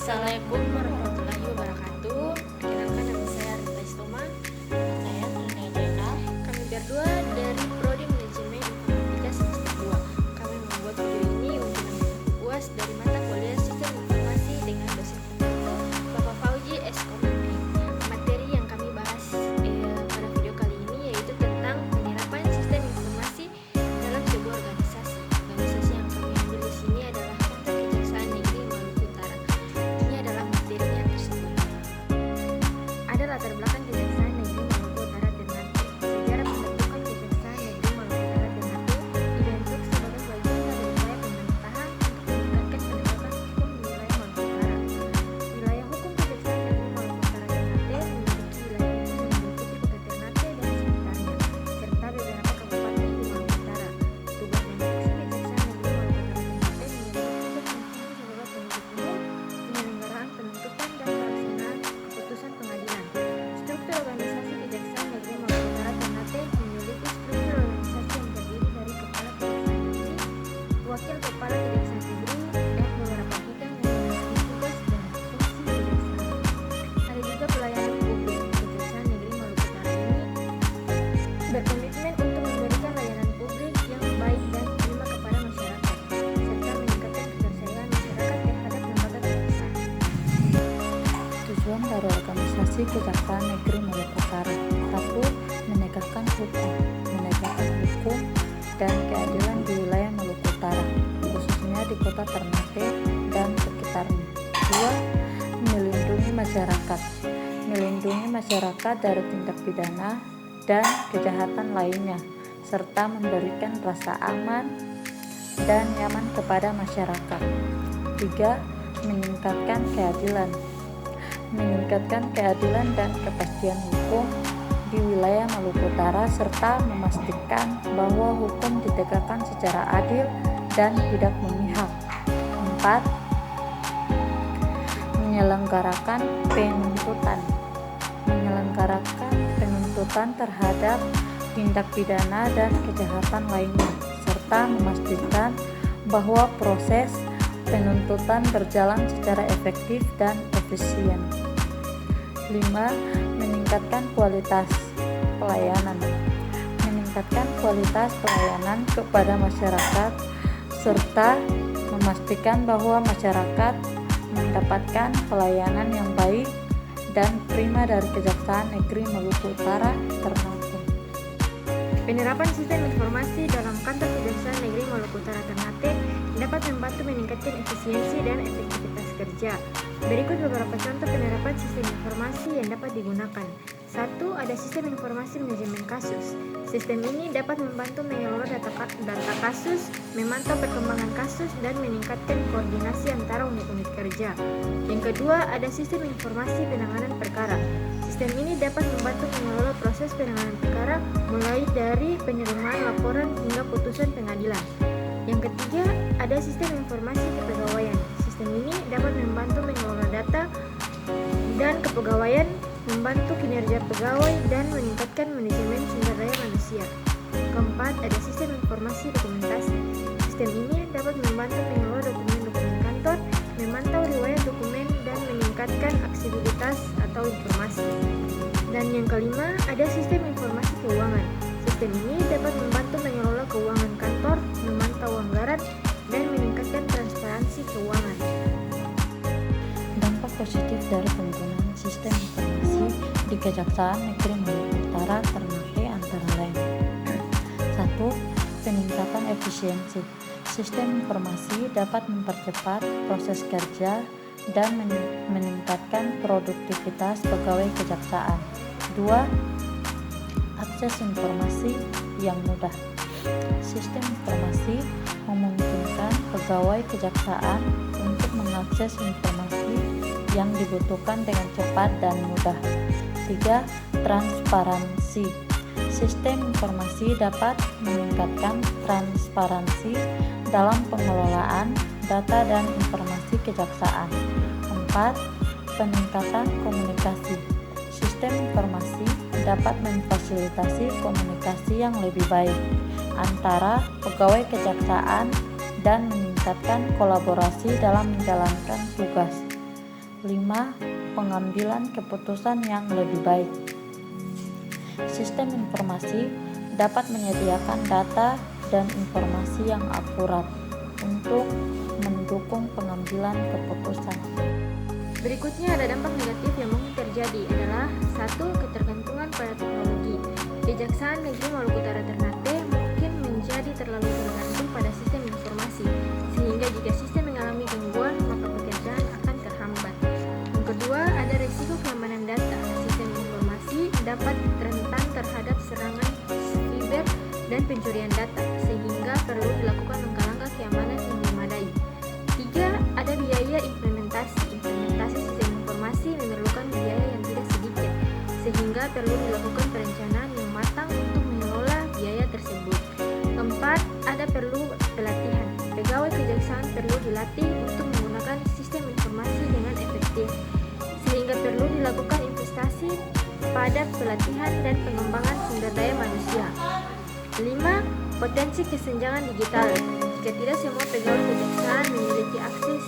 Assalamualaikum warahmatullahi wabarakatuh. Perkenalkan, nama saya Rita Istoma. Saya Trina Jena. Kami berdua dari Prodi Manajemen Informatika semester 2. Kami membuat video ini untuk menentukan UAS dari mata kuliah Sistem Informasi dengan dosen pembantu Bapak Fauji S. Komeng. Materi yang kami bahas pada video kali ini yaitu tentang penyerapan sistem informasi dalam sebuah organisasi. Organisasi yang kami ambil di sini adalah Kantor Kejaksaan Negeri Maluku Utara. Ini adalah materinya tersebut. Ada latar belakang Kejaksaan Negeri Maluku Utara Ternate. Sejarah pembentukan Kejaksaan Negeri Maluku Utara Ternate dibentuk sebagai bagian dari upaya pemerintahan untuk meningkatkan penegakan hukum di wilayah Maluku Utara. Wilayah hukum Kejaksaan Negeri Maluku Utara Ternate memiliki wilayah hukum yang meliputi Kota Ternate dan sekitarnya, serta beberapa kabupaten di Maluku Utara. Tugas dan fungsi Kejaksaan Negeri Maluku Utara Ternate memiliki tugas dan fungsi sebagai penuntut umum, penyelenggaraan penuntutan dan pelaksanaan keputusan pengadilan. Struktur organisasi Kejaksaan Negeri Maluku Utara Ternate memiliki struktur organisasi yang terdiri dari Kepala Kejaksaan Negeri, Wakil Kepala Kejaksaan Negeri, dan beberapa bidang yang memiliki tugas dan fungsi kejaksaan. Ada juga pelayanan publik. Kejaksaan Negeri Maluku Utara ini berkomitmen untuk memberikan layanan publik yang baik dan prima kepada masyarakat, serta meningkatkan kepercayaan masyarakat terhadap lembaga kejaksaan. Tujuan dari organisasi Kejaksaan Negeri Maluku Utara: 1. Menegakkan hukum dan keadilan di wilayah Maluku Utara, khususnya di Kota Ternate dan sekitarnya. 2. Melindungi masyarakat dari tindak pidana dan kejahatan lainnya, serta memberikan rasa aman dan nyaman kepada masyarakat. 3. Meningkatkan keadilan dan kepastian hukum di wilayah Maluku Utara, serta memastikan bahwa hukum ditegakkan secara adil dan tidak memihak. 4. Menyelenggarakan penuntutan terhadap tindak pidana dan kejahatan lainnya, serta memastikan bahwa proses penuntutan berjalan secara efektif dan efisien. 5. Meningkatkan kualitas pelayanan kepada masyarakat, serta memastikan bahwa masyarakat mendapatkan pelayanan yang baik dan prima dari Kejaksaan Negeri Maluku Utara Ternate. Penerapan sistem informasi dalam Kantor Kejaksaan Negeri Maluku Utara Ternate dapat membantu meningkatkan efisiensi dan efektivitas kerja. Berikut beberapa contoh penerapan sistem informasi yang dapat digunakan. 1. Ada sistem informasi manajemen kasus. Sistem ini dapat membantu mengelola data kasus, memantau perkembangan kasus, dan meningkatkan koordinasi antara unit-unit kerja. Yang kedua, ada sistem informasi penanganan perkara. Sistem ini dapat membantu mengelola proses penanganan perkara mulai dari penyerimaan laporan hingga putusan pengadilan. Yang ketiga, ada sistem informasi kepegawaian. Sistem ini dapat membantu mengelola data dan kepegawaian, membantu kinerja pegawai, dan meningkatkan manajemen sumber daya manusia. Keempat, ada sistem informasi dokumentasi. Sistem ini dapat membantu mengelola dokumen-dokumen kantor, memantau riwayat dokumen, dan meningkatkan aksesibilitas atau informasi. Dan yang kelima, ada sistem informasi keuangan. Sistem ini dapat membantu mengelola keuangan kantor, memantau anggaran, dan meningkatkan transparansi keuangan. Dampak positif dari penggunaan sistem informasi di Kejaksaan Negeri Maluku Utara Ternate antara lain: 1. Peningkatan efisiensi. Sistem informasi dapat mempercepat proses kerja dan meningkatkan produktivitas pegawai kejaksaan. 2. Akses informasi yang mudah. Sistem informasi memungkinkan pegawai kejaksaan untuk mengakses informasi yang dibutuhkan dengan cepat dan mudah. 3. Transparansi. Sistem informasi dapat meningkatkan transparansi dalam pengelolaan data dan informasi kejaksaan. 4. Peningkatan komunikasi. Sistem informasi dapat memfasilitasi komunikasi yang lebih baik antara pegawai kejaksaan dan meningkatkan kolaborasi dalam menjalankan tugas. 5. Pengambilan keputusan yang lebih baik. Sistem informasi dapat menyediakan data dan informasi yang akurat untuk mendukung pengambilan keputusan. Berikutnya ada dampak negatif yang mungkin terjadi adalah 1. Ketergantungan pada teknologi. Kejaksaan Negeri Maluku Utara Ternate mungkin menjadi terlalu tergantung pada sistem informasi, sehingga jika sistem mengalami gangguan maka pekerjaan akan terhambat. Yang kedua, ada risiko keamanan data. Sistem informasi dapat rentan terhadap serangan siber dan pencurian data, sehingga perlu dilakukan langkah-langkah keamanan yang memadai. 3. Ada biaya implementasi. Implementasi sistem informasi memerlukan biaya yang tidak sedikit, sehingga perlu dilakukan perencanaan yang matang untuk mengelola biaya tersebut. 4. Ada perlu pelatihan. Pegawai kejaksaan perlu dilatih untuk menggunakan sistem informasi dengan efektif, sehingga perlu dilakukan investasi pada pelatihan dan pengembangan sumber daya manusia. 5. Potensi kesenjangan digital. Jika tidak semua pegawai kejaksaan memiliki akses